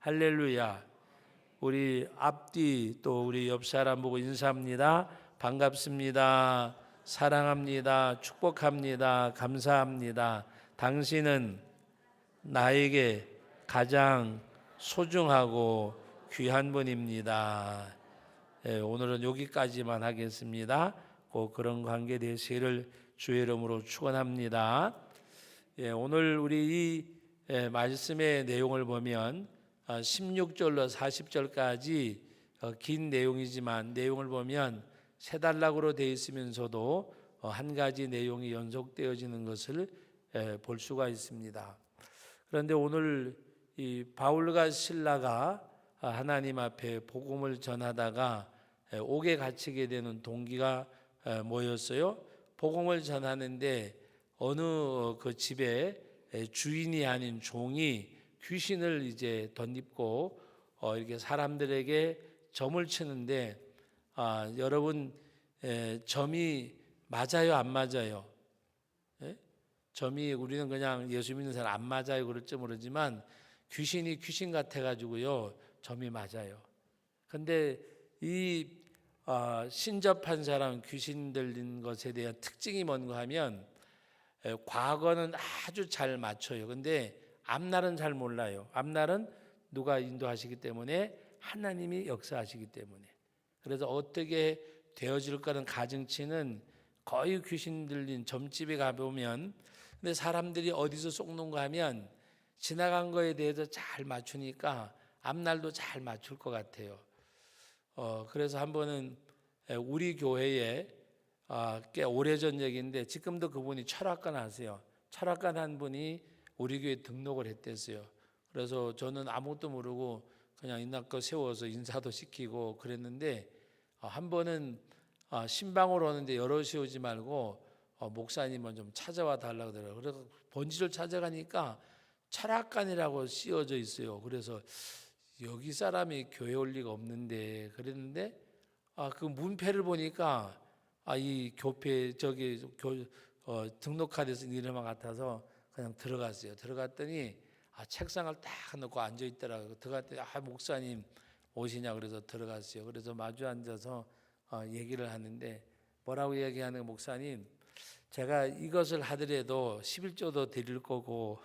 할렐루야. 우리 앞뒤 또 우리 옆 사람 보고 인사합니다. 반갑습니다. 사랑합니다. 축복합니다. 감사합니다. 당신은 나에게 가장 소중하고 귀한 분입니다. 오늘은 여기까지만 하겠습니다. 꼭 그런 관계 되시기를 주의 이름으로 축원합니다. 오늘 우리 이 말씀의 내용을 보면 16절로 40절까지 긴 내용이지만 내용을 보면 세 단락으로 되어 있으면서도 한 가지 내용이 연속되어지는 것을 볼 수가 있습니다. 그런데 오늘 이 바울과 실라가 하나님 앞에 복음을 전하다가 옥에 갇히게 되는 동기가 뭐였어요? 복음을 전하는데 어느 그 집에 주인이 아닌 종이 귀신을 이제 덧입고 이렇게 사람들에게 점을 치는데 여러분 점이 맞아요, 안 맞아요? 점이 우리는 그냥 예수 믿는 사람 안 맞아요 그럴지 모르지만 귀신이 귀신 같아 가지고요 점이 맞아요. 근데 이 신접한 사람 귀신 들린 것에 대한 특징이 뭔가 하면 과거는 아주 잘 맞춰요. 근데 앞날은 잘 몰라요. 앞날은 누가 인도하시기 때문에 하나님이 역사하시기 때문에. 그래서 어떻게 되어질까는 가증치는 거의 귀신 들린 점집에 가보면 근데 사람들이 어디서 쏙는가 하면 지나간 거에 대해서 잘 맞추니까 앞날도 잘 맞출 것 같아요. 그래서 한 번은 우리 교회에 꽤 오래전 얘기인데 지금도 그분이 철학관 하세요. 철학관 한 분이 우리 교회 등록을 했댔어요. 그래서 저는 아무것도 모르고 그냥 있는 거 세워서 인사도 시키고 그랬는데 한 번은 신방으로 오는데 여럿이 오지 말고 목사님은 좀 찾아와 달라고 그러더라고요. 그래서 본지를 찾아가니까 철학관이라고 씌워져 있어요. 그래서 여기 사람이 교회 올 리가 없는데 그랬는데 그 문패를 보니까 이 교회 저기 등록카드에 쓴 이름만 같아서 그냥 들어갔어요. 들어갔더니 책상을 딱 놓고 앉아 있더라고요. 들어갔더니 목사님 오시냐 그래서 들어갔어요. 그래서 마주 앉아서 얘기를 하는데 뭐라고 얘기하는 목사님 제가 이것을 하더라도 11조도 드릴 거고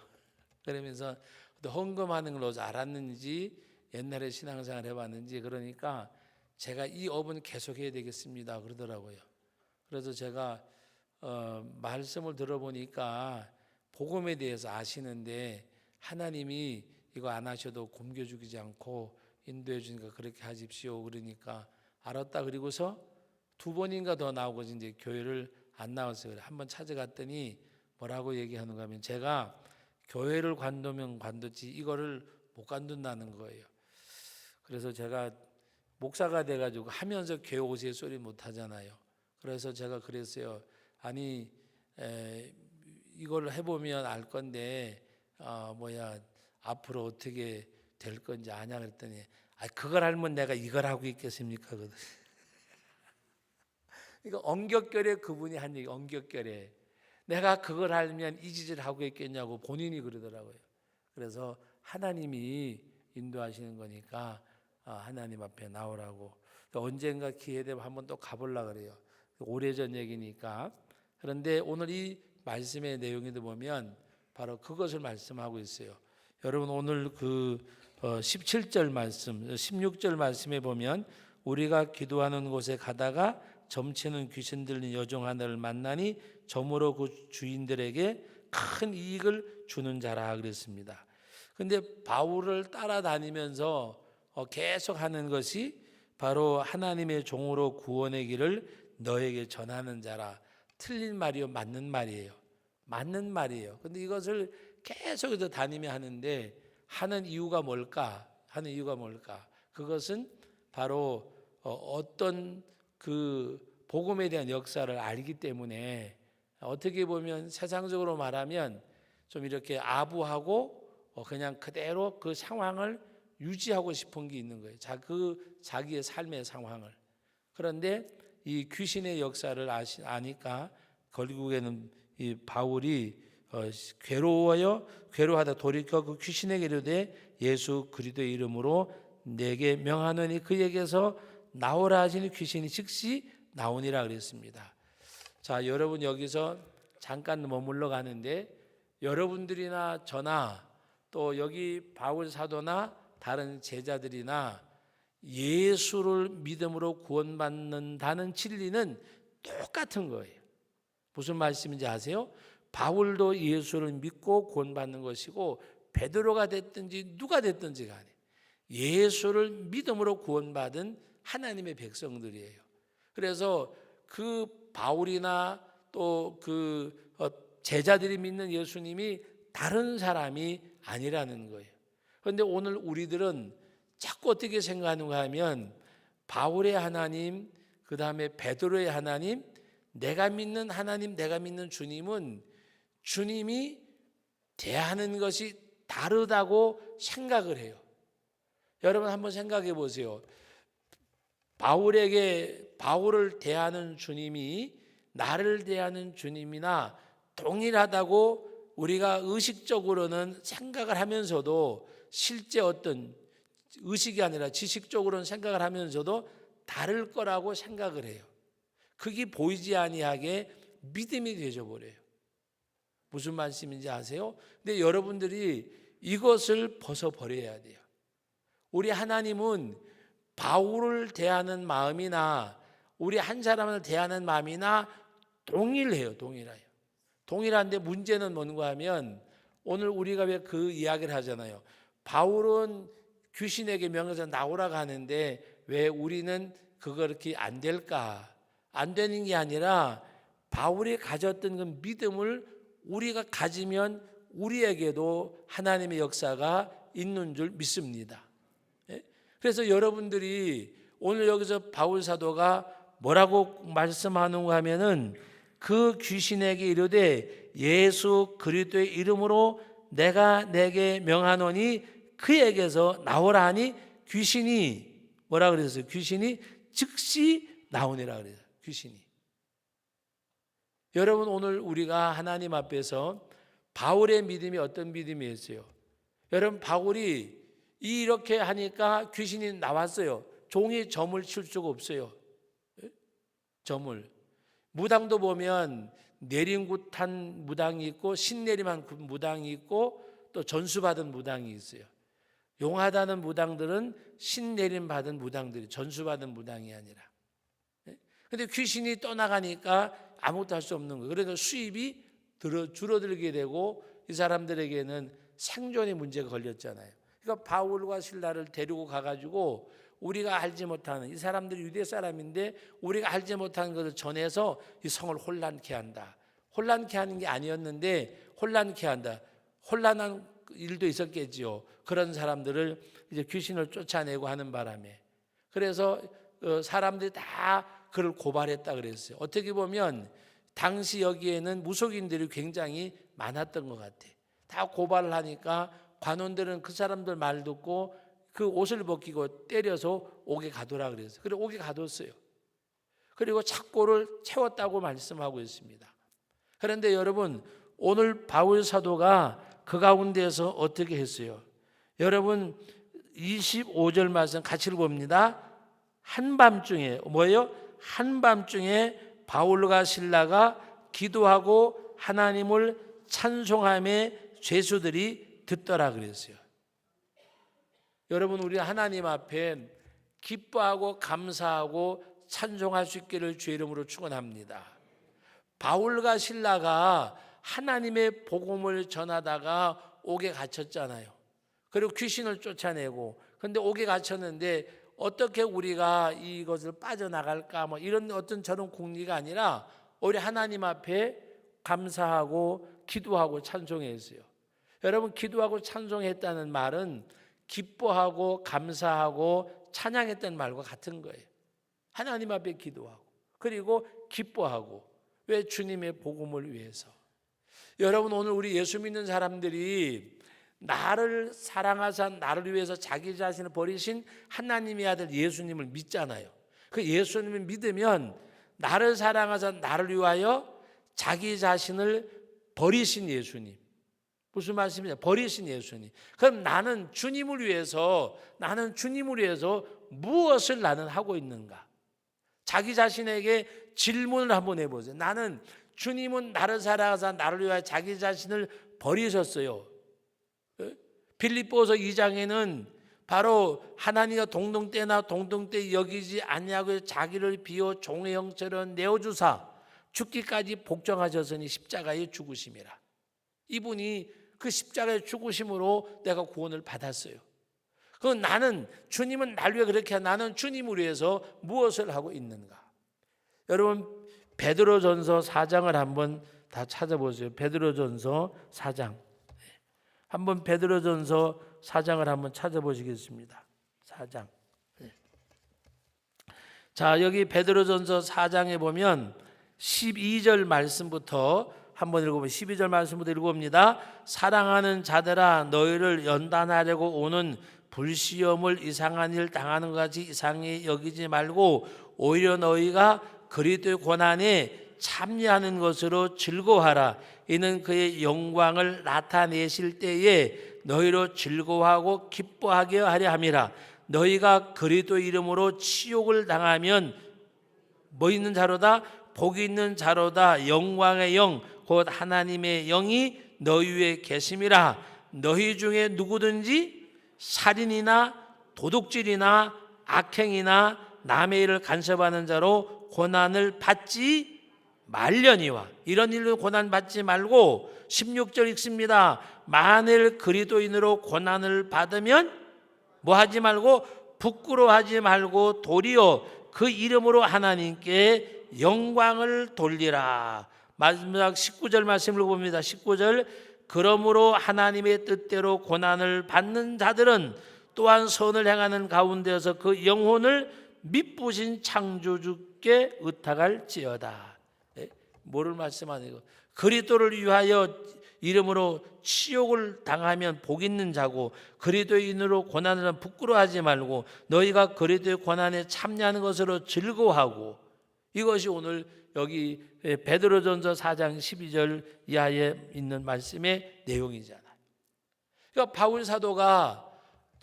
그러면서 헌금하는 걸로 알았는지 옛날에 신앙생활 해봤는지 그러니까 제가 이 업은 계속해야 되겠습니다 그러더라고요. 그래서 제가 말씀을 들어보니까 복음에 대해서 아시는데 하나님이 이거 안 하셔도 굶겨 죽이지 않고 인도해 주니까 그렇게 하십시오 그러니까 알았다. 그리고서 두 번인가 더 나오고 이제 교회를 안 나왔어요. 한번 찾아갔더니 뭐라고 얘기하는가 하면 제가 교회를 관두면 관두지 이거를 못 관둔다는 거예요. 그래서 제가 목사가 돼가지고 하면서 교회 오세요 소리 못 하잖아요. 그래서 제가 그랬어요. 아니 이걸 해보면 알 건데 앞으로 어떻게 될 건지 아냐 그랬더니 그걸 알면 내가 이걸 하고 있겠습니까? 이거 엄격결에 그분이 한 얘기 엄격결에 내가 그걸 알면 이 짓을 하고 있겠냐고 본인이 그러더라고요. 그래서 하나님이 인도하시는 거니까 하나님 앞에 나오라고 언젠가 기회 되면 한번 또 가보려고 그래요. 오래전 얘기니까. 그런데 오늘 이 말씀의 내용에도 보면 바로 그것을 말씀하고 있어요. 여러분 오늘 그 17절 말씀 16절 말씀에 보면 우리가 기도하는 곳에 가다가 점치는 귀신 들린 여종 하나를 만나니 점으로 그 주인들에게 큰 이익을 주는 자라 그랬습니다. 근데 바울을 따라다니면서 계속 하는 것이 바로 하나님의 종으로 구원의 길을 너에게 전하는 자라. 틀린 말이요 맞는 말이에요. 맞는 말이에요. 근데 이것을 계속해서 다니며 하는데 하는 이유가 뭘까? 하는 이유가 뭘까? 그것은 바로 어떤 그 복음에 대한 역사를 알기 때문에 어떻게 보면 세상적으로 말하면 좀 이렇게 아부하고 그냥 그대로 그 상황을 유지하고 싶은 게 있는 거예요. 자기의 삶의 상황을. 그런데 이 귀신의 역사를 아니까 결국에는 이 바울이 괴로워하다 돌이켜 그 귀신에게 이르되 예수 그리스도의 이름으로 내게 명하노니 그에게서 나오라 하시니 귀신이 즉시 나오니라 그랬습니다. 자, 여러분 여기서 잠깐 머물러 가는데 여러분들이나 저나 또 여기 바울 사도나 다른 제자들이나 예수를 믿음으로 구원받는다는 진리는 똑같은 거예요. 무슨 말씀인지 아세요? 바울도 예수를 믿고 구원받는 것이고 베드로가 됐든지 누가 됐든지 간에 예수를 믿음으로 구원받은 하나님의 백성들이에요. 그래서 그 바울이나 또 그 제자들이 믿는 예수님이 다른 사람이 아니라는 거예요. 그런데 오늘 우리들은 자꾸 어떻게 생각하는가 하면 바울의 하나님, 그 다음에 베드로의 하나님, 내가 믿는 하나님, 내가 믿는 주님은 주님이 대하는 것이 다르다고 생각을 해요. 여러분 한번 생각해 보세요. 바울을 대하는 주님이 나를 대하는 주님이나 동일하다고 우리가 의식적으로는 생각을 하면서도 실제 어떤 의식이 아니라 지식적으로는 생각을 하면서도 다를 거라고 생각을 해요. 그게 보이지 아니하게 믿음이 되어버려요. 무슨 말씀인지 아세요? 근데 여러분들이 이것을 벗어버려야 돼요. 우리 하나님은 바울을 대하는 마음이나 우리 한 사람을 대하는 마음이나 동일해요. 동일한데 문제는 뭔가 하면 오늘 우리가 왜 그 이야기를 하잖아요. 바울은 귀신에게 명해서 나오라고 하는데 왜 우리는 그렇게 안 될까? 안 되는 게 아니라 바울이 가졌던 그 믿음을 우리가 가지면 우리에게도 하나님의 역사가 있는 줄 믿습니다. 그래서 여러분들이 오늘 여기서 바울 사도가 뭐라고 말씀하는가 하면은 그 귀신에게 이르되 예수 그리스도의 이름으로 내가 내게 명하노니 그에게서 나오라 하니 귀신이 뭐라 그랬어요? 귀신이 즉시 나오니라 그래요. 귀신이. 여러분 오늘 우리가 하나님 앞에서 바울의 믿음이 어떤 믿음이었어요? 여러분 바울이 이렇게 하니까 귀신이 나왔어요. 종이 점을 칠 수가 없어요. 점을. 무당도 보면 내림굿한 무당이 있고 신내림한 무당이 있고 또 전수받은 무당이 있어요. 용하다는 무당들은 신내림 받은 무당들이 전수받은 무당이 아니라. 그런데 귀신이 떠나가니까 아무것도 할 수 없는 거예요. 그래서 수입이 줄어들게 되고 이 사람들에게는 생존의 문제가 걸렸잖아요. 그러니까 바울과 실라를 데리고 가가지고 우리가 알지 못하는 이 사람들이 유대 사람인데 우리가 알지 못하는 것을 전해서 이 성을 혼란케 한다. 혼란케 하는 게 아니었는데 혼란케 한다. 혼란한 일도 있었겠지요. 그런 사람들을 이제 귀신을 쫓아내고 하는 바람에 그래서 사람들이 다 그를 고발했다 그랬어요. 어떻게 보면 당시 여기에는 무속인들이 굉장히 많았던 것 같아. 다 고발을 하니까 관원들은 그 사람들 말 듣고 그 옷을 벗기고 때려서 옥에 가두라 그랬어요. 그리고 옥에 가뒀어요. 그리고 착고를 채웠다고 말씀하고 있습니다. 그런데 여러분 오늘 바울 사도가 그 가운데서 어떻게 했어요? 여러분 25절 말씀 같이 읽어봅니다. 한밤중에 뭐예요? 한밤중에 바울과 실라가 기도하고 하나님을 찬송함에 죄수들이 듣더라 그랬어요. 여러분 우리 하나님 앞에 기뻐하고 감사하고 찬송할 수 있기를 주의 이름으로 축원합니다. 바울과 실라가 하나님의 복음을 전하다가 옥에 갇혔잖아요. 그리고 귀신을 쫓아내고 근데 옥에 갇혔는데 어떻게 우리가 이것을 빠져나갈까 뭐 이런 어떤 저런 공리가 아니라 우리 하나님 앞에 감사하고 기도하고 찬송했어요. 여러분 기도하고 찬송했다는 말은 기뻐하고 감사하고 찬양했던 말과 같은 거예요. 하나님 앞에 기도하고 그리고 기뻐하고 왜? 주님의 복음을 위해서. 여러분 오늘 우리 예수 믿는 사람들이 나를 사랑하사 나를 위해서 자기 자신을 버리신 하나님의 아들 예수님을 믿잖아요. 그 예수님을 믿으면 나를 사랑하사 나를 위하여 자기 자신을 버리신 예수님, 무슨 말씀이냐? 버리신 예수님. 그럼 나는 주님을 위해서 무엇을 나는 하고 있는가? 자기 자신에게 질문을 한번 해보세요. 나는 주님은 나를 사랑하사 나를 위하여 자기 자신을 버리셨어요. 빌립보서 2장에는 바로 하나님과 동등때 여기지 아니하고 자기를 비워 종의 형체로 내어주사 죽기까지 복종하셨으니 십자가에 죽으심이라. 이분이 그 십자가의 죽으심으로 내가 구원을 받았어요. 그럼 나는 주님은 나를 위해 그렇게 나는 주님을 위해서 무엇을 하고 있는가? 여러분 베드로전서 4장을 한번 다 찾아보세요. 베드로전서 4장. 한번 베드로전서 4장을 한번 찾아보시겠습니다. 4장. 자, 여기 베드로전서 4장에 보면 12절 말씀부터 한번 읽어보면 12절 말씀부터 읽어봅니다. 사랑하는 자들아 너희를 연단하려고 오는 불시험을 이상한 일 당하는 것 같이 이상히 여기지 말고 오히려 너희가 그리스도의 고난에 참여하는 것으로 즐거워하라. 이는 그의 영광을 나타내실 때에 너희로 즐거워하고 기뻐하게 하려 함이라. 너희가 그리스도 이름으로 치욕을 당하면 뭐 있는 자로다? 복이 있는 자로다. 영광의 영 곧 하나님의 영이 너희 위에 계심이라. 너희 중에 누구든지 살인이나 도둑질이나 악행이나 남의 일을 간섭하는 자로 고난을 받지 말려니와. 이런 일로 고난 받지 말고 16절 읽습니다. 만일 그리스도인으로 고난을 받으면 뭐 하지 말고 부끄러워하지 말고 도리어 그 이름으로 하나님께 영광을 돌리라. 마지막 19절 말씀을 봅니다. 19절 그러므로 하나님의 뜻대로 고난을 받는 자들은 또한 선을 행하는 가운데서 그 영혼을 미쁘신 창조주께 의탁할지어다. 뭐를 말씀하는 거? 그리스도를 위하여 이름으로 치욕을 당하면 복 있는 자고 그리스도인으로 고난을 하면 부끄러워하지 말고 너희가 그리스도의 고난에 참여하는 것으로 즐거워하고. 이것이 오늘 여기 베드로전서 4장 12절 이하에 있는 말씀의 내용이잖아요. 그러니까 바울 사도가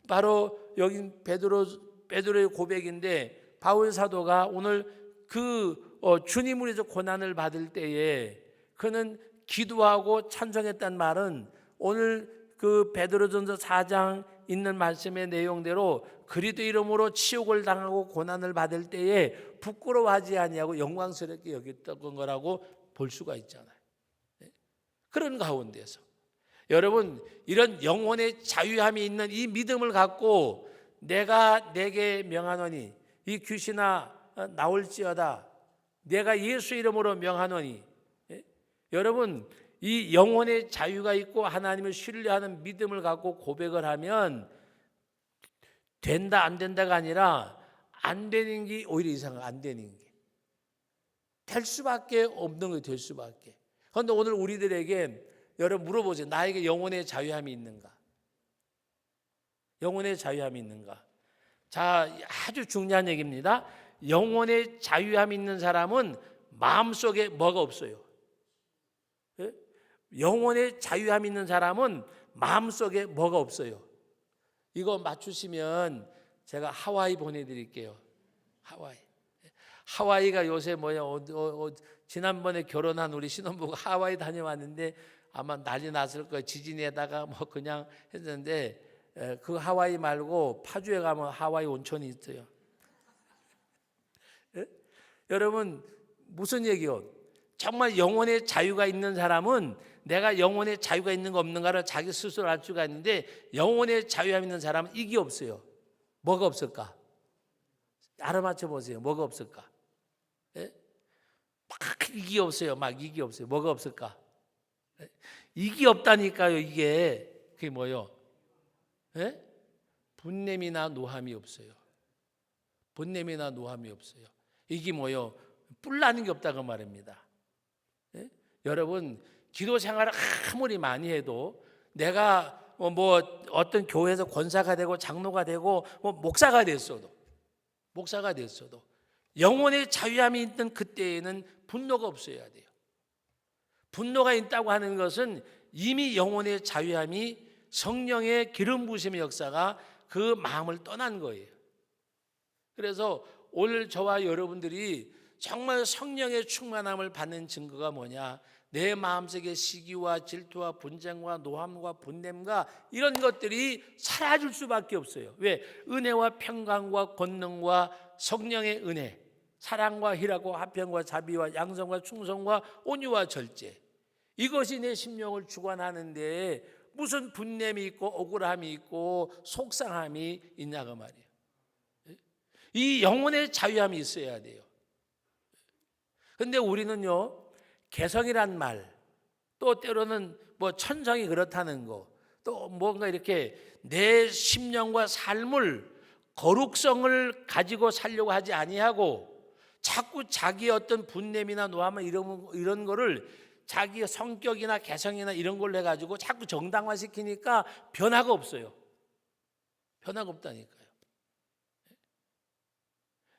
바로 여기 베드로의 고백인데 바울 사도가 오늘 그 주님을 위해서 고난을 받을 때에 그는 기도하고 찬송했단 말은 오늘 그 베드로전서 4장 있는 말씀의 내용대로 그리스도 이름으로 치욕을 당하고 고난을 받을 때에 부끄러워하지 아니하고 영광스럽게 여겼던 거라고 볼 수가 있잖아요. 그런 가운데서 여러분 이런 영혼의 자유함이 있는 이 믿음을 갖고 내가 내게 명하노니 이 귀신아 나올지어다 내가 예수 이름으로 명하노니. 여러분 이 영혼의 자유가 있고 하나님을 신뢰하는 믿음을 갖고 고백을 하면 된다 안 된다가 아니라 안 되는 게 오히려 이상한 안 되는 게 될 수밖에 없는 게 될 수밖에. 그런데 오늘 우리들에게 여러분 물어보세요. 나에게 영혼의 자유함이 있는가? 영혼의 자유함이 있는가? 자, 아주 중요한 얘기입니다. 영혼의 자유함이 있는 사람은 마음속에 뭐가 없어요. 영혼의 자유함이 있는 사람은 마음속에 뭐가 없어요. 이거 맞추시면 제가 하와이 보내드릴게요. 하와이가 요새 뭐냐 지난번에 결혼한 우리 신혼부부가 하와이 다녀왔는데 아마 난리 났을 거예요. 지진에다가 뭐 그냥 했는데 그 하와이 말고 파주에 가면 하와이 온천이 있어요. 여러분 무슨 얘기요? 정말 영혼의 자유가 있는 사람은 내가 영혼의 자유가 있는 거 없는가를 자기 스스로 알 수가 있는데 영혼의 자유함 있는 사람은 이게 없어요. 뭐가 없을까? 알아맞혀 보세요. 뭐가 없을까? 예? 막 이게 없어요. 막 이게 없어요. 뭐가 없을까? 예? 이게 없다니까요. 그게 뭐요? 예? 분냄이나 노함이 없어요. 분냄이나 노함이 없어요. 이게 뭐요? 뿔나는 게 없다고 말입니다. 예? 여러분 기도 생활을 아무리 많이 해도 내가 뭐 어떤 교회에서 권사가 되고 장로가 되고 뭐 목사가 됐어도 영혼의 자유함이 있던 그때에는 분노가 없어야 돼요. 분노가 있다고 하는 것은 이미 영혼의 자유함이 성령의 기름 부으심의 역사가 그 마음을 떠난 거예요. 그래서 오늘 저와 여러분들이 정말 성령의 충만함을 받는 증거가 뭐냐? 내 마음속의 시기와 질투와 분쟁과 노함과 분냄과 이런 것들이 사라질 수밖에 없어요. 왜? 은혜와 평강과 권능과 성령의 은혜, 사랑과 희락과 화평과 자비와 양성과 충성과 온유와 절제, 이것이 내 심령을 주관하는데 무슨 분냄이 있고 억울함이 있고 속상함이 있냐고 말이에요. 이 영혼의 자유함이 있어야 돼요. 근데 우리는요, 개성이란 말, 또 때로는 뭐 천성이 그렇다는 거, 또 뭔가 이렇게 내 심령과 삶을 거룩성을 가지고 살려고 하지 아니하고 자꾸 자기의 어떤 분냄이나 노함이나 이런 거를 자기의 성격이나 개성이나 이런 걸로 해가지고 자꾸 정당화시키니까 변화가 없어요. 변화가 없다니까요.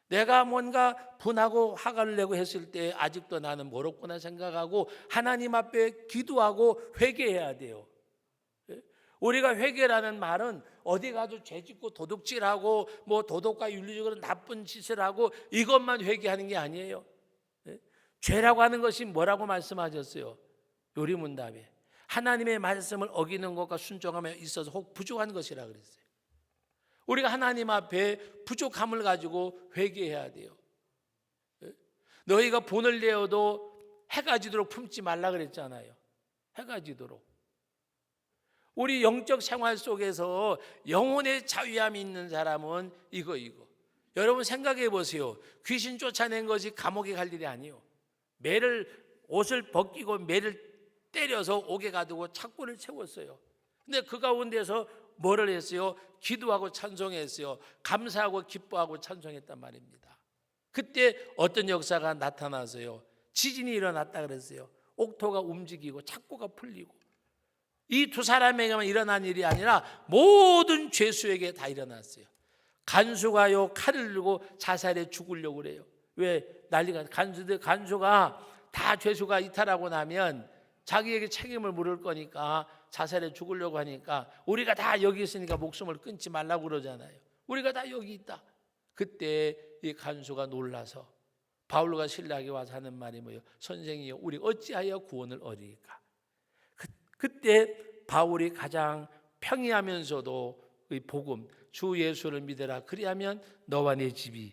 내가 뭔가 분하고 화가 내고 했을 때 아직도 나는 멀었구나 생각하고 하나님 앞에 기도하고 회개해야 돼요. 우리가 회개라는 말은 어디 가서 죄짓고 도둑질하고 뭐 도덕과 윤리적으로 나쁜 짓을 하고 이것만 회개하는 게 아니에요. 죄라고 하는 것이 뭐라고 말씀하셨어요? 요리문답에 하나님의 말씀을 어기는 것과 순종함에 있어서 혹 부족한 것이라 그랬어요. 우리가 하나님 앞에 부족함을 가지고 회개해야 돼요. 너희가 본을 내어도 해가 지도록 품지 말라 그랬잖아요. 해가 지도록. 우리 영적 생활 속에서 영혼의 자유함이 있는 사람은 이거. 여러분 생각해 보세요. 귀신 쫓아낸 것이 감옥에 갈 일이 아니에요. 옷을 벗기고 매를 때려서 옥에 가두고 착고를 채웠어요. 근데 그 가운데서 뭐를 했어요? 기도하고 찬송했어요. 감사하고 기뻐하고 찬송했단 말입니다. 그때 어떤 역사가 나타나서요, 지진이 일어났다 그랬어요. 옥토가 움직이고 착고가 풀리고. 이 두 사람에게만 일어난 일이 아니라 모든 죄수에게 다 일어났어요. 간수가요, 칼을 들고 자살해 죽으려고 그래요. 왜? 난리가. 간수가 다 죄수가 이탈하고 나면 자기에게 책임을 물을 거니까 자살해 죽으려고 하니까 우리가 다 여기 있으니까 목숨을 끊지 말라고 그러잖아요. 우리가 다 여기 있다. 그때 이 간수가 놀라서 바울과 실라에게 와서 하는 말이 뭐예요? 선생이여, 우리 어찌하여 구원을 얻으리까? 그때 바울이 가장 평이하면서도 이 복음, 주 예수를 믿어라. 그리하면 너와 내 집이,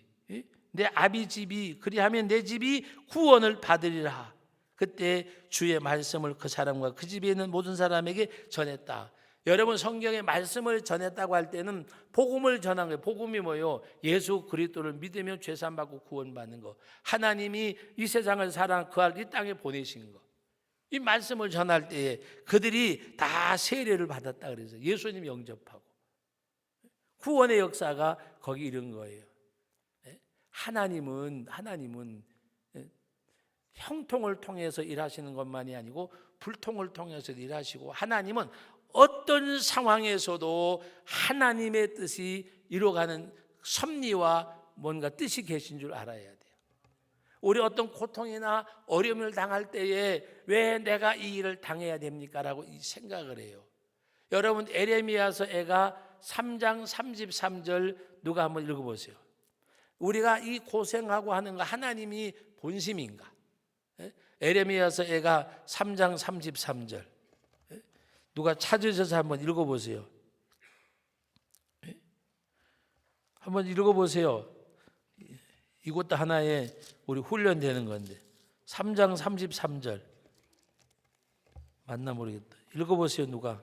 내 아비 집이, 그리하면 내 집이 구원을 받으리라. 그때 주의 말씀을 그 사람과 그 집에 있는 모든 사람에게 전했다. 여러분, 성경의 말씀을 전했다고 할 때는 복음을 전한 거예요. 복음이 뭐예요? 예수 그리스도를 믿으면 죄산 받고 구원받는 거. 하나님이 이 세상을 사랑 그 이 땅에 보내신 거. 이 말씀을 전할 때에 그들이 다 세례를 받았다 그래서 예수님 영접하고 구원의 역사가 거기 이른 거예요. 하나님은 형통을 통해서 일하시는 것만이 아니고 불통을 통해서 일하시고, 하나님은 어떤 상황에서도 하나님의 뜻이 이루어가는 섭리와 뭔가 뜻이 계신 줄 알아야 돼요. 우리 어떤 고통이나 어려움을 당할 때에 왜 내가 이 일을 당해야 됩니까? 라고 생각을 해요. 여러분, 에레미야서가 3장 33절 누가 한번 읽어보세요. 우리가 이 고생하고 하는 거 하나님이 본심인가? 에레미야서가 3장 33절 누가 찾으셔서 한번 읽어보세요. 한번 읽어보세요. 이것도 하나의 우리 훈련되는 건데 3장 33절 맞나 모르겠다. 읽어보세요. 누가?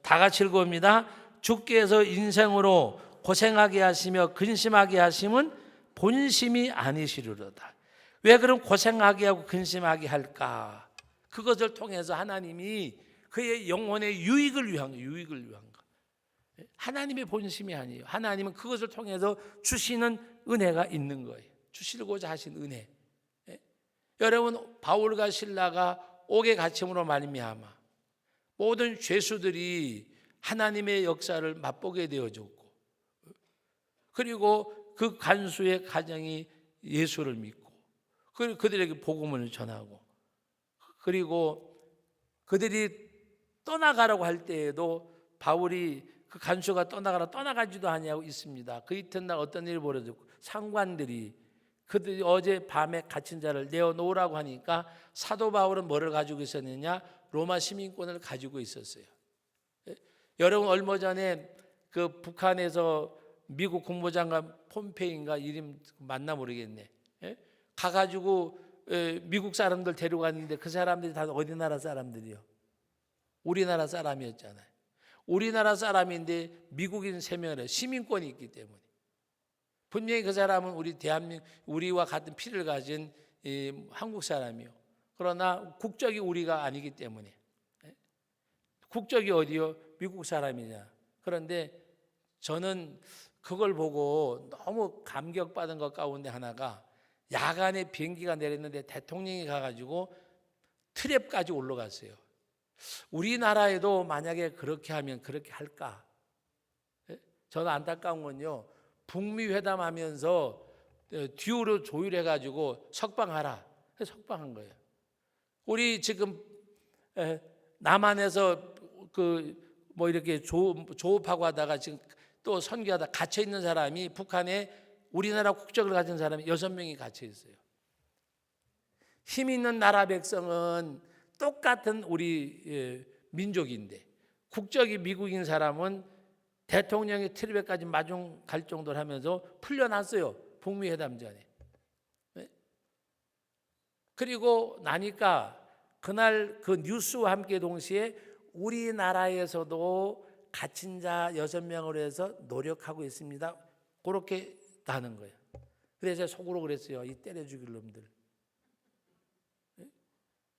다 같이 읽어봅니다. 주께서 인생으로 고생하게 하시며 근심하게 하심은 본심이 아니시리로다. 왜 그럼 고생하게 하고 근심하게 할까? 그것을 통해서 하나님이 그의 영혼의 유익을 위한 거. 하나님의 본심이 아니에요. 하나님은 그것을 통해서 주시는 은혜가 있는 거예요. 주시고자 하신 은혜. 여러분, 바울과 실라가 옥에 갇힘으로 말미암아 모든 죄수들이 하나님의 역사를 맛보게 되어졌고, 그리고 그 간수의 가정이 예수를 믿고, 그들에게 복음을 전하고, 그리고 그들이 떠나가라고 할 때에도 바울이 그 간수가 떠나가지도 아니하고 있습니다. 그 이튿날 어떤 일이 벌어졌고, 상관들이 그들이 어제 밤에 갇힌 자를 내어놓으라고 하니까 사도 바울은 뭐를 가지고 있었느냐? 로마 시민권을 가지고 있었어요. 여러분, 얼마 전에 그 북한에서 미국 국무장관 폼페이인가 이름 맞나 모르겠네. 가가지고 미국 사람들 데려갔는데 그 사람들이 다 어디 나라 사람들이요? 우리나라 사람이었잖아요. 우리나라 사람인데 미국인 3명이라 시민권이 있기 때문에 분명히 그 사람은 우리 대한민국, 우리와 같은 피를 가진 한국 사람이요. 그러나 국적이 우리가 아니기 때문에, 국적이 어디요? 미국 사람이냐. 그런데 저는 그걸 보고 너무 감격받은 것 가운데 하나가, 야간에 비행기가 내렸는데 대통령이 가가지고 트랩까지 올라갔어요. 우리나라에도 만약에 그렇게 하면 그렇게 할까? 저는 안타까운 건요, 북미 회담하면서 듀오로 조율해가지고 석방하라. 석방한 거예요. 우리 지금 남한에서 뭐 이렇게 조업하고 하다가 지금 또 선교하다 갇혀 있는 사람이, 북한에 우리나라 국적을 가진 사람이 6명이 갇혀 있어요. 힘 있는 나라 백성은 똑같은 우리 민족인데, 국적이 미국인 사람은 대통령이 트리베까지 마중 갈 정도로 하면서 풀려났어요. 북미 회담 전에. 그리고 나니까 그날 그 뉴스와 함께 동시에 우리나라에서도 갇힌 자 6명으로 해서 노력하고 있습니다. 그렇게 하는 거예요. 그래서 속으로 그랬어요. 이 때려 죽일 놈들.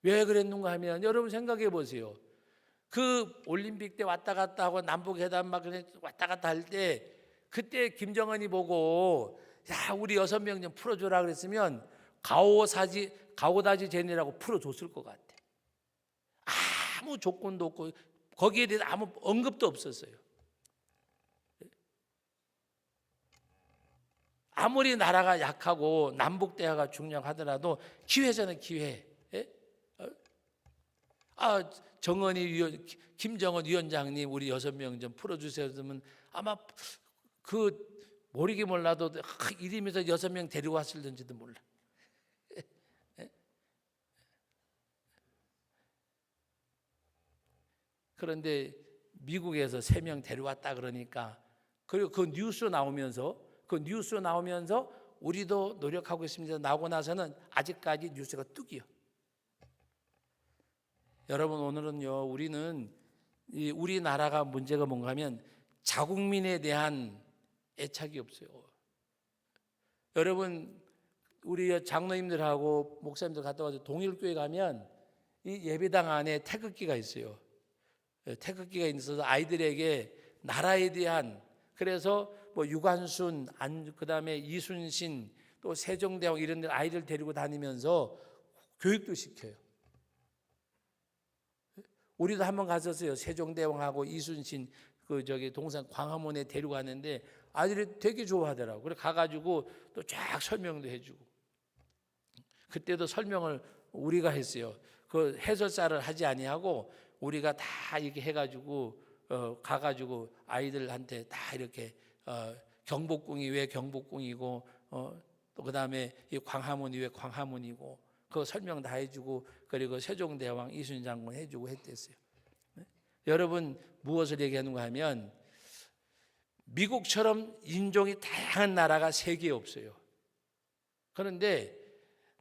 왜 그랬는가 하면, 여러분 생각해 보세요. 그 올림픽 때 왔다 갔다 하고 남북 회담 막 왔다 갔다 할 때, 그때 김정은이 보고 야, 우리 6명 좀 풀어줘라 그랬으면 가오다지 제니라고 풀어줬을 것 같아. 아무 조건도 없고 거기에 대해서 아무 언급도 없었어요. 아무리 나라가 약하고 남북 대화가 중요하더라도 기회잖아요, 기회. 김정은 위원장님 우리 6명 좀 풀어주세요. 그러면 아마 모르게 몰라도 이름에서 6명 데리고 왔을는지도 몰라. 그런데 미국에서 3명 데려왔다 그러니까, 그리고 그 뉴스 나오면서 우리도 노력하고 있습니다 나오고 나서는 아직까지 뉴스가 뚝이요. 여러분, 오늘은요, 우리나라가 문제가 뭔가 하면 자국민에 대한 애착이 없어요. 여러분, 우리 장로님들하고 목사님들 갔다 와서 동일교회 가면 이 예배당 안에 태극기가 있어요. 태극기가 있어서 아이들에게 나라에 대한, 그래서 뭐 유관순, 그다음에 이순신, 또 세종대왕 이런 데 아이들 데리고 다니면서 교육도 시켜요. 우리도 한번 갔었어요. 세종대왕하고 이순신 동산 광화문에 데리고 갔는데 아이들이 되게 좋아하더라고. 그래 가가지고 또 쫙 설명도 해주고. 그때도 설명을 우리가 했어요. 그 해설사를 하지 아니하고 우리가 다 이렇게 해가지고 가가지고 아이들한테 다 이렇게 경복궁이 왜 경복궁이고 또 그다음에 이 광화문이 왜 광화문이고 그 설명 다 해주고, 그리고 세종대왕 이순신 장군 해주고 했댔어요. 여러분, 무엇을 얘기하는가 하면, 미국처럼 인종이 다양한 나라가 세계에 없어요. 그런데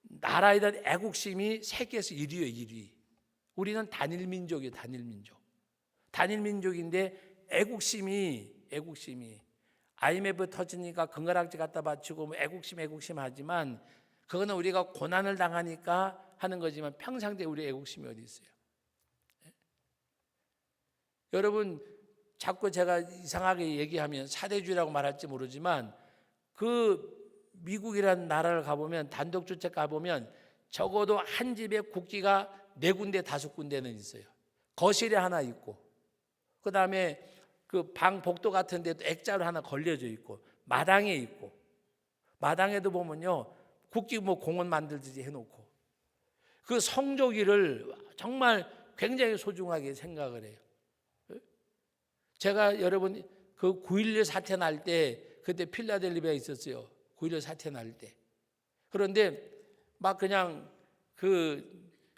나라에 대한 애국심이 세계에서 1위예요, 1위. 우리는 단일민족이에요, 단일민족. 단일민족인데 애국심이 IMF 터지니까 금가락지 갖다 바치고 뭐 애국심 하지만, 그거는 우리가 고난을 당하니까 하는 거지만 평상시에 우리 애국심이 어디 있어요? 여러분, 자꾸 제가 이상하게 얘기하면 사대주의라고 말할지 모르지만, 그 미국이라는 나라를 가보면, 단독주택 가보면 적어도 한 집에 국기가 4군데 5군데는 있어요. 거실에 하나 있고, 그 다음에 그 방 복도 같은 데도 액자로 하나 걸려져 있고, 마당에 있고, 마당에도 보면요 국기 뭐 공원 만들듯이 해놓고 그 성조기를 정말 굉장히 소중하게 생각을 해요. 제가 여러분 그 9.11 사태 날 때 그때 필라델피아에 있었어요. 9.11 사태 날 때. 그런데 막 그냥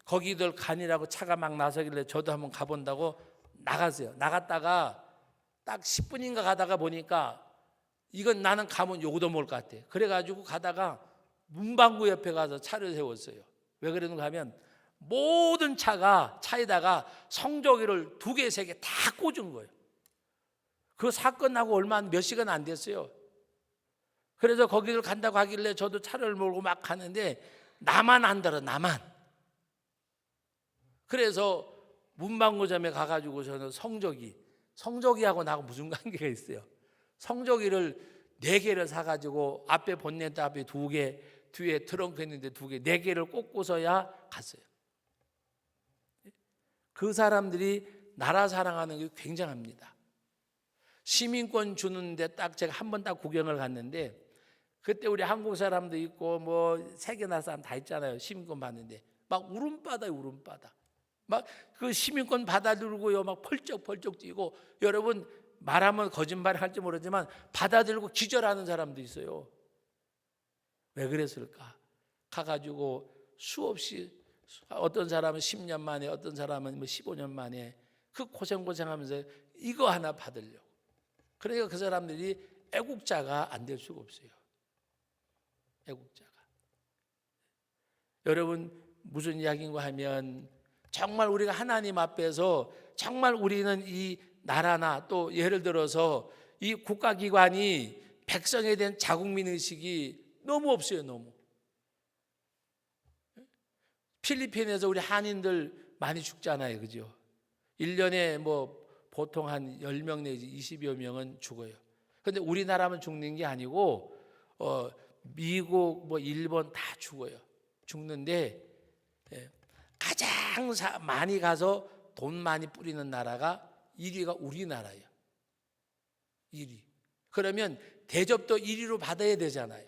거기들 간이라고 차가 막 나서길래 저도 한번 가본다고 나갔어요. 나갔다가 딱 10분인가 가다가 보니까 이건 나는 가면 욕도 먹을 것 같아. 그래가지고 가다가 문방구 옆에 가서 차를 세웠어요. 왜 그러는가 하면 모든 차에다가 성조기를 2개, 3개 다 꽂은 거예요. 그 사건 나고 몇 시간 안 됐어요. 그래서 거기를 간다고 하길래 저도 차를 몰고 막 가는데 나만 안 들어, 나만. 그래서 문방구점에 가가지고 저는 성조기하고 나하고 무슨 관계가 있어요. 성조기를 4개를 사가지고 앞에 본네트 앞에 2개, 뒤에 트렁크 있는데 2개, 4개를 꽂고서야 갔어요. 그 사람들이 나라 사랑하는 게 굉장합니다. 시민권 주는데 딱 제가 한 번 딱 구경을 갔는데 그때 우리 한국 사람도 있고 뭐 세계 나라 사람 다 있잖아요. 시민권 받는데 막 울음바다요, 울음바다. 막 그 시민권 받아들고요, 막 펄쩍펄쩍 뛰고 여러분 말하면 거짓말 할지 모르지만 받아들고 기절하는 사람도 있어요. 왜 그랬을까? 가가지고 수없이 어떤 사람은 10년 만에 어떤 사람은 뭐 15년 만에 그 고생하면서 이거 하나 받으려고. 그러니까 그 사람들이 애국자가 안 될 수가 없어요. 애국자가. 여러분 무슨 이야기인가 하면 정말 우리가 하나님 앞에서 정말 우리는 이 나라나 또 예를 들어서 이 국가기관이 백성에 대한 자국민의식이 너무 없어요. 너무. 필리핀에서 우리 한인들 많이 죽잖아요. 그죠? 1년에 뭐 보통 한 10명 내지 20여 명은 죽어요. 그런데 우리나라만 죽는 게 아니고 미국 뭐 일본 다 죽어요. 죽는데 가장 많이 가서 돈 많이 뿌리는 나라가 1위가 우리나라예요. 1위. 그러면 대접도 1위로 받아야 되잖아요.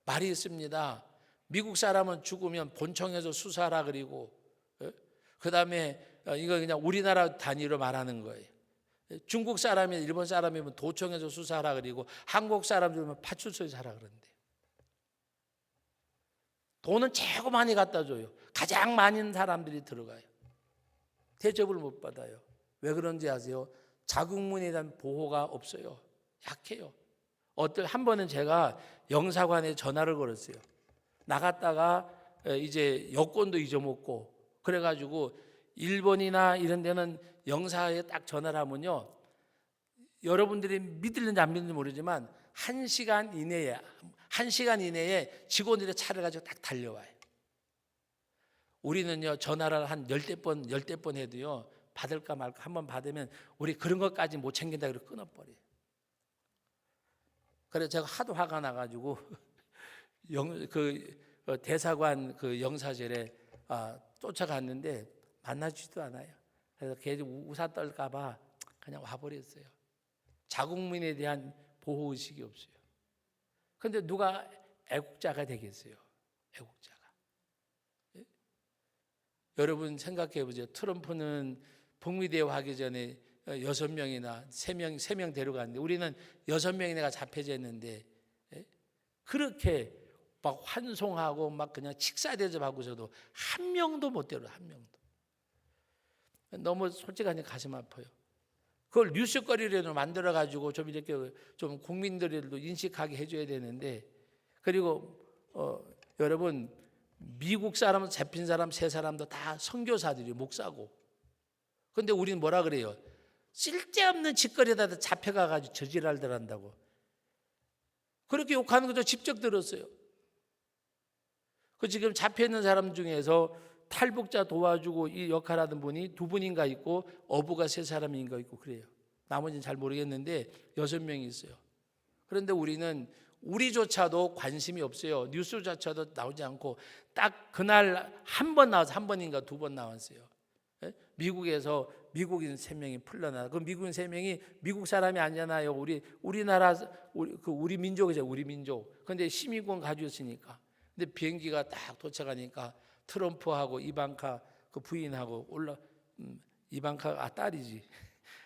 말이 있습니다. 미국 사람은 죽으면 본청에서 수사하라 그리고 그 다음에 이거 그냥 우리나라 단위로 말하는 거예요. 중국 사람이나 일본 사람이면 도청에서 수사하라 그리고 한국 사람들은 파출소에서 하라 그러는데 돈은 최고 많이 갖다 줘요. 가장 많은 사람들이 들어가요. 대접을 못 받아요. 왜 그런지 아세요? 자국민에 대한 보호가 없어요. 약해요. 한 번은 제가 영사관에 전화를 걸었어요. 나갔다가 이제 여권도 잊어먹고 그래가지고 일본이나 이런 데는 영사에 딱 전화를 하면요, 여러분들이 믿을는지 안 믿는지 모르지만 1시간 이내에 직원들의 차를 가지고 딱 달려와요. 우리는요 전화를 한 10대 번 해도요 받을까 말까 한번 받으면 우리 그런 것까지 못 챙긴다 그러고 끊어버려요. 그래서 제가 하도 화가 나가지고 대사관 그 영사실에 쫓아갔는데 만나주지도 않아요. 그래서 걔 우사 떨까봐 그냥 와버렸어요. 자국민에 대한 보호의식이 없어요. 그런데 누가 애국자가 되겠어요? 애국자가. 예? 여러분 생각해 보세요. 트럼프는 북미 대화하기 전에 6명이나 3명 데려갔는데 우리는 6명이나 잡혀졌는데 그렇게 막 환송하고 막 그냥 식사 대접하고서도 한 명도 못 데려, 한 명도. 너무 솔직하니 가슴 아파요. 그걸 뉴스거리로 만들어 가지고 좀 이렇게 좀 국민들도 인식하게 해줘야 되는데, 그리고 여러분 미국 사람 잡힌 사람 3사람도 다 선교사들이 목사고. 그런데 우리는 뭐라 그래요? 쓸데없는 짓거리에다 잡혀가 가지고 저지랄들 한다고. 그렇게 욕하는 것도 직접 들었어요. 그 지금 잡혀 있는 사람 중에서 탈북자 도와주고 이 역할하던 분이 2분인가 있고 어부가 3사람인가 있고 그래요. 나머지는 잘 모르겠는데 6명이 있어요. 그런데 우리조차도 관심이 없어요. 뉴스조차도 나오지 않고 딱 그날 한 번 나와서 1번인가 2번 나왔어요. 예? 미국에서 미국인 3명이 풀려나. 그 미국인 3명이 미국 사람이 아니잖아요. 우리나라 우리 민족이죠. 우리 민족. 근데 시민권 가지고 있으니까. 근데 비행기가 딱 도착하니까 트럼프하고 이방카 그 부인하고 이방카 딸이지.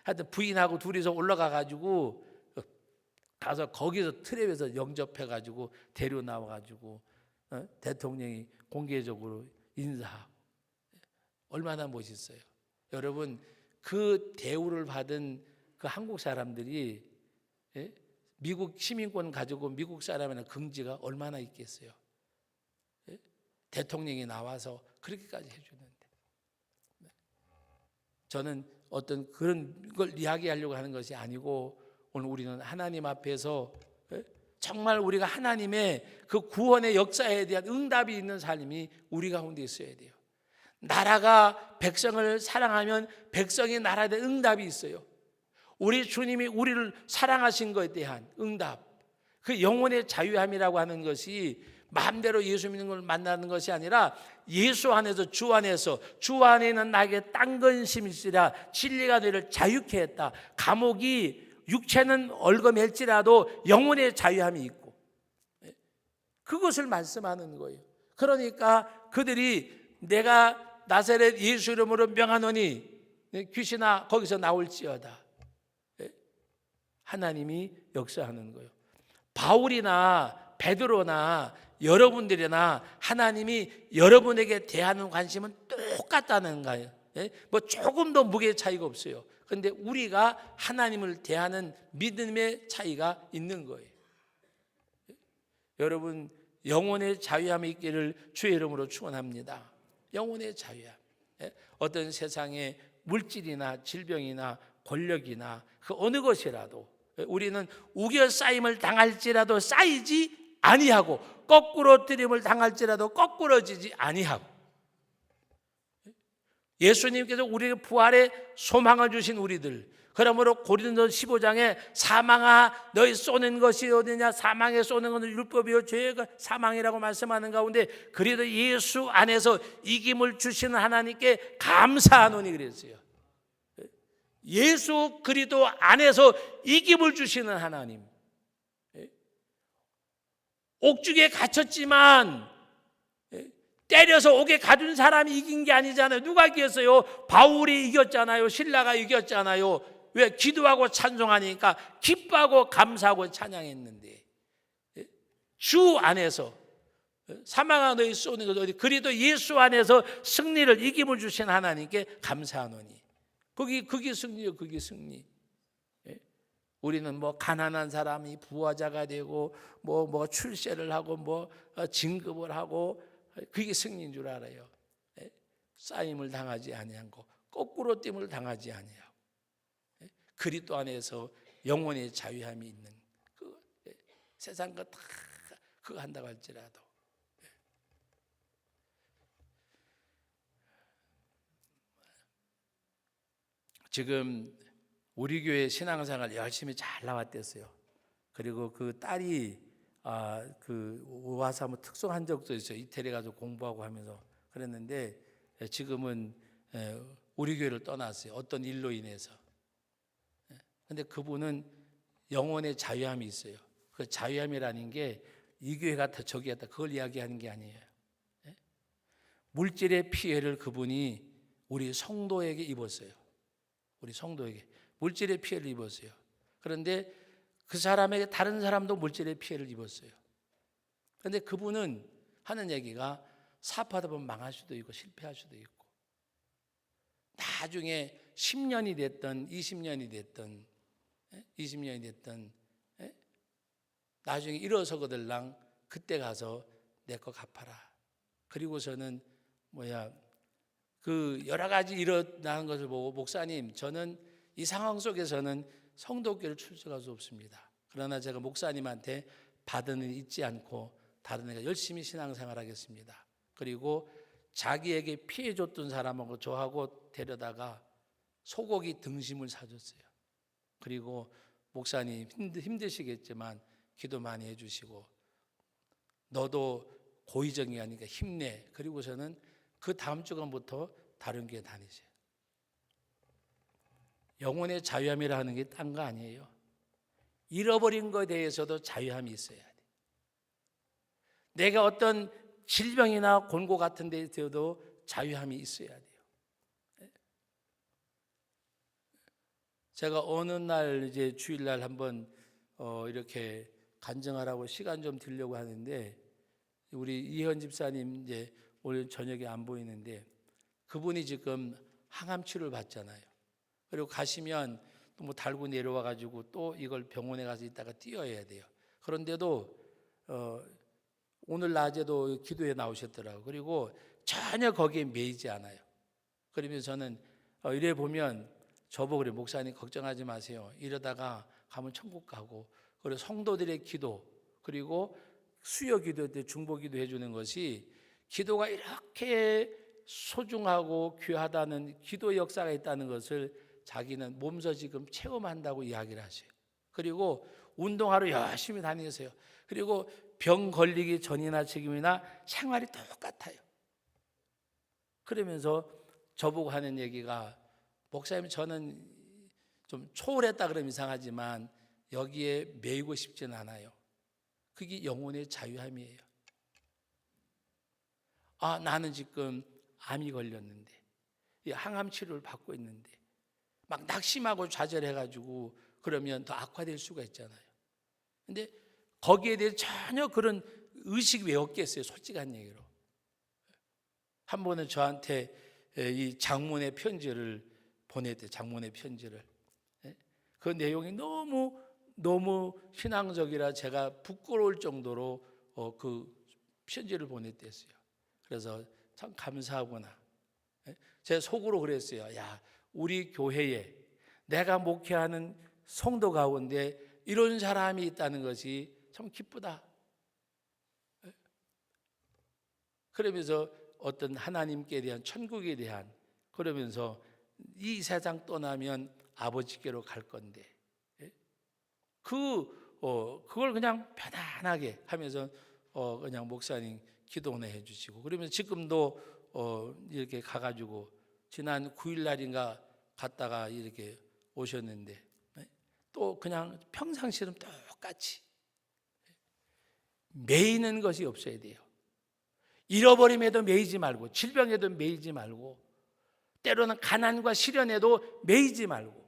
하여튼 부인하고 둘이서 올라가 가지고 가서 거기서 트랩에서 영접해 가지고 데려 나와 가지고 대통령이 공개적으로 인사하고. 얼마나 멋있어요. 여러분, 그 대우를 받은 그 한국 사람들이 미국 시민권 가지고 미국 사람이나 긍지가 얼마나 있겠어요. 대통령이 나와서 그렇게까지 해주는데, 저는 어떤 그런 걸 이야기하려고 하는 것이 아니고, 오늘 우리는 하나님 앞에서 정말 우리가 하나님의 그 구원의 역사에 대한 응답이 있는 삶이 우리 가운데 있어야 돼요. 나라가 백성을 사랑하면 백성이 나라에 대한 응답이 있어요. 우리 주님이 우리를 사랑하신 것에 대한 응답, 그 영혼의 자유함이라고 하는 것이 마음대로 예수 믿는 걸 만나는 것이 아니라 예수 안에서 주 안에 있는 나에게 딴 근심이 있으라 진리가 너희를 자유케 했다. 감옥이 육체는 얽어맬지라도 영혼의 자유함이 있고, 그것을 말씀하는 거예요. 그러니까 그들이 내가 나사렛 예수 이름으로 명하노니 귀신아 거기서 나올지어다. 하나님이 역사하는 거예요. 바울이나 베드로나 여러분들이나 하나님이 여러분에게 대하는 관심은 똑같다는 거예요. 뭐 조금 더 무게 차이가 없어요. 그런데 우리가 하나님을 대하는 믿음의 차이가 있는 거예요. 여러분, 영혼의 자유함이 있기를 주의 이름으로 축원합니다. 영혼의 자유함. 어떤 세상의 물질이나 질병이나 권력이나 그 어느 것이라도 우리는 우겨싸임을 당할지라도 쌓이지 아니하고, 거꾸로 뜨림을 당할지라도 거꾸러지지 아니하고, 예수님께서 우리에게 부활의 소망을 주신 우리들, 그러므로 고린도서 15장에 사망아 너희 쏘는 것이 어디냐, 사망에 쏘는 것은 율법이요 죄가 사망이라고 말씀하는 가운데, 그래도 예수 안에서 이김을 주시는 하나님께 감사하노니 그랬어요. 예수 그리스도 안에서 이김을 주시는 하나님. 옥중에 갇혔지만 때려서 옥에 가둔 사람이 이긴 게 아니잖아요. 누가 이겼어요? 바울이 이겼잖아요. 신라가 이겼잖아요. 왜? 기도하고 찬송하니까 기뻐하고 감사하고 찬양했는데, 주 안에서 사망아 너희 쏘는 것 어디, 그리도 예수 안에서 승리를 이김을 주신 하나님께 감사하노니. 그게 승리요. 그게 승리. 우리는 뭐 가난한 사람이 부자가 되고 뭐 출세를 하고 뭐 진급을 하고 그게 승리인 줄 알아요. 쌓임을 당하지 아니하고 거꾸로 됨을 당하지 아니하고 그리스도 안에서 영혼의 자유함이 있는 그 세상 것 다 그거 한다고 할지라도 지금 우리 교회 신앙생활 열심히 잘 나왔댔어요. 그리고 그 딸이 와서 한번 특송한 적도 있어요. 이태리 가서 공부하고 하면서 그랬는데 지금은 우리 교회를 떠났어요. 어떤 일로 인해서. 근데 그분은 영혼의 자유함이 있어요. 그 자유함이라는 게 이 교회 같아 저기 같아 그걸 이야기하는 게 아니에요. 물질의 피해를 그분이 우리 성도에게 입었어요. 우리 성도에게 물질의 피해를 입었어요. 그런데 그 사람에게 다른 사람도 물질의 피해를 입었어요. 그런데 그분은 하는 얘기가 사업하다 보면 망할 수도 있고 실패할 수도 있고 나중에 10년이 됐든 20년이 됐든 나중에 일어서거들랑 그때 가서 내 거 갚아라. 그리고서는 그 여러 가지 일어나는 것을 보고 목사님 저는 이 상황 속에서는 성도교회를 출석할 수 없습니다. 그러나 제가 목사님한테 받은 일 잊지 않고 다른 애가 열심히 신앙생활 하겠습니다. 그리고 자기에게 피해 줬던 사람하고 저하고 데려다가 소고기 등심을 사줬어요. 그리고 목사님 힘드시겠지만 기도 많이 해주시고 너도 고의적이 아니니까 힘내. 그리고서는 그 다음 주간부터 다른 교회 다니세요. 영혼의 자유함이라 하는 게 딴 거 아니에요. 잃어버린 것에 대해서도 자유함이 있어야 돼. 내가 어떤 질병이나 곤고 같은 데 있어도 자유함이 있어야 돼요. 제가 어느 날 이제 주일날 한번 이렇게 간증하라고 시간 좀 드리려고 하는데, 우리 이현 집사님 이제 오늘 저녁에 안 보이는데, 그분이 지금 항암 치료를 받잖아요. 그리고 가시면 또 뭐 달고 내려와 가지고 또 이걸 병원에 가서 있다가 뛰어야 돼요. 그런데도 오늘 낮에도 기도에 나오셨더라고요. 그리고 전혀 거기에 매이지 않아요. 그러면서 저는 이래 보면 저보고 그래, 목사님 걱정하지 마세요. 이러다가 가면 천국 가고, 그리고 성도들의 기도, 그리고 수요 기도 때 중보 기도 해주는 것이, 기도가 이렇게 소중하고 귀하다는 기도 역사가 있다는 것을 자기는 몸소 지금 체험한다고 이야기를 하세요. 그리고 운동하러 열심히 다니세요. 그리고 병 걸리기 전이나 지금이나 생활이 똑같아요. 그러면서 저보고 하는 얘기가, 목사님 저는 좀 초월했다 그러면 이상하지만 여기에 매이고 싶진 않아요. 그게 영혼의 자유함이에요. 아, 나는 지금 암이 걸렸는데, 항암 치료를 받고 있는데 막 낙심하고 좌절해가지고 그러면 더 악화될 수가 있잖아요. 근데 거기에 대해 전혀 그런 의식이 왜 없겠어요? 솔직한 얘기로. 한 번은 저한테 이 장문의 편지를 보냈대요. 장문의 편지를. 그 내용이 너무 신앙적이라 제가 부끄러울 정도로 그 편지를 보냈댔어요. 그래서 참 감사하구나. 제 속으로 그랬어요. 야, 우리 교회에 내가 목회하는 성도 가운데 이런 사람이 있다는 것이 참 기쁘다. 그러면서 어떤 하나님께 대한, 천국에 대한, 그러면서 이 세상 떠나면 아버지께로 갈 건데, 그걸 그냥 편안하게 하면서 그냥 목사님 기도나 해주시고, 그러면 지금도 이렇게 가가지고 지난 9일 날인가 갔다가 이렇게 오셨는데, 또 그냥 평상시처럼 똑같이 매이는 것이 없어야 돼요. 잃어버림에도 매이지 말고, 질병에도 매이지 말고, 때로는 가난과 시련에도 매이지 말고,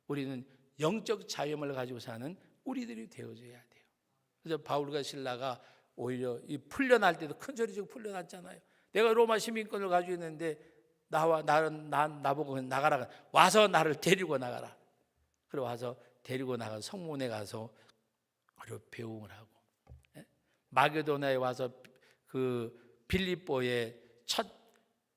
우리는 영적 자유함을 가지고 사는 우리들이 되어줘야 돼요. 그래서 바울과 실라가 오히려 이 풀려날 때도 큰 소리 지고 풀려났잖아요. 내가 로마 시민권을 가지고 있는데 나보고 나가라, 와서 나를 데리고 나가라. 그리고 와서 데리고 나가 성문에 가서 그리고 배웅을 하고, 마게도나에 와서 그 빌립보의 첫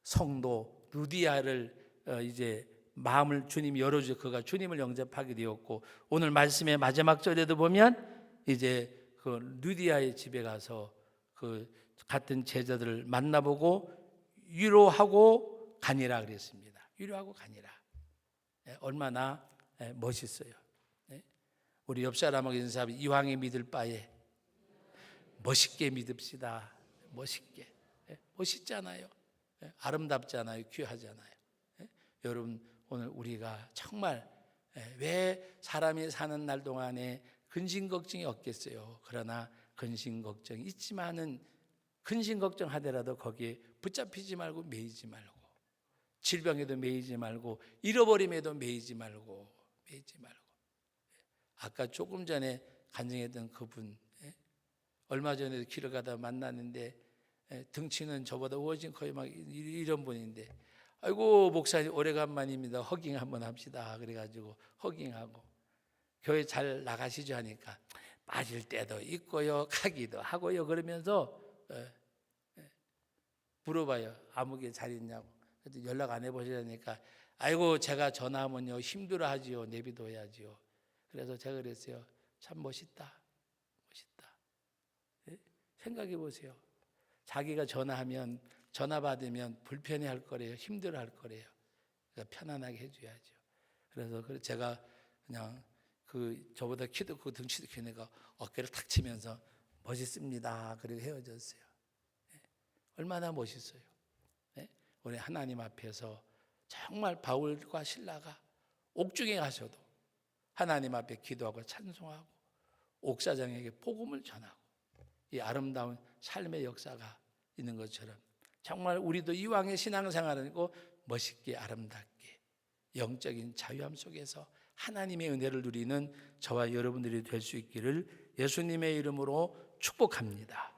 성도 루디아를 이제 마음을 주님이 열어주셔서 그가 주님을 영접하게 되었고, 오늘 말씀의 마지막 절에도 보면 이제 그 루디아의 집에 가서 그 같은 제자들을 만나보고 위로하고 가니라 그랬습니다. 위로하고 가니라. 얼마나 멋있어요. 우리 옆 사람하고 인사하면, 이왕에 믿을 바에 멋있게 믿읍시다. 멋있게. 멋있잖아요. 아름답잖아요. 귀하잖아요. 여러분, 오늘 우리가 정말 왜 사람이 사는 날 동안에 근심 걱정이 없겠어요. 그러나 근심 걱정이 있지만은 근심 걱정하더라도 거기에 붙잡히지 말고 매이지 말고, 질병에도 매이지 말고, 잃어버림에도 매이지 말고. 아까 조금 전에 간증했던 그분, 얼마 전에도 길을 가다 만났는데 등치는 저보다 훨씬 거의 막 이런 분인데, 아이고 목사님 오래간만입니다. 허깅 한번 합시다. 그래가지고 허깅하고, 교회 잘 나가시죠 하니까 빠질 때도 있고요, 가기도 하고요. 그러면서 물어봐요. 아무개 잘 있냐고. 그래도 연락 안 해보시라니까, 아이고 제가 전화하면요 힘들어하지요. 내비둬야지요. 그래서 제가 그랬어요. 참 멋있다. 생각해 보세요. 자기가 전화하면, 전화 받으면 불편해할 거래요. 힘들어할 거래요. 그러니까 편안하게 해줘야죠. 그래서 제가 그냥 저보다 키도 크고 등치도 크니까 어깨를 탁 치면서 멋있습니다. 그리고 헤어졌어요. 얼마나 멋있어요. 우리 하나님 앞에서 정말 바울과 실라가 옥중에 가셔도 하나님 앞에 기도하고 찬송하고 옥사장에게 복음을 전하고 이 아름다운 삶의 역사가 있는 것처럼 정말 우리도 이왕의 신앙생활을 하고 멋있게 아름답게 영적인 자유함 속에서 하나님의 은혜를 누리는 저와 여러분들이 될 수 있기를 예수님의 이름으로 축복합니다.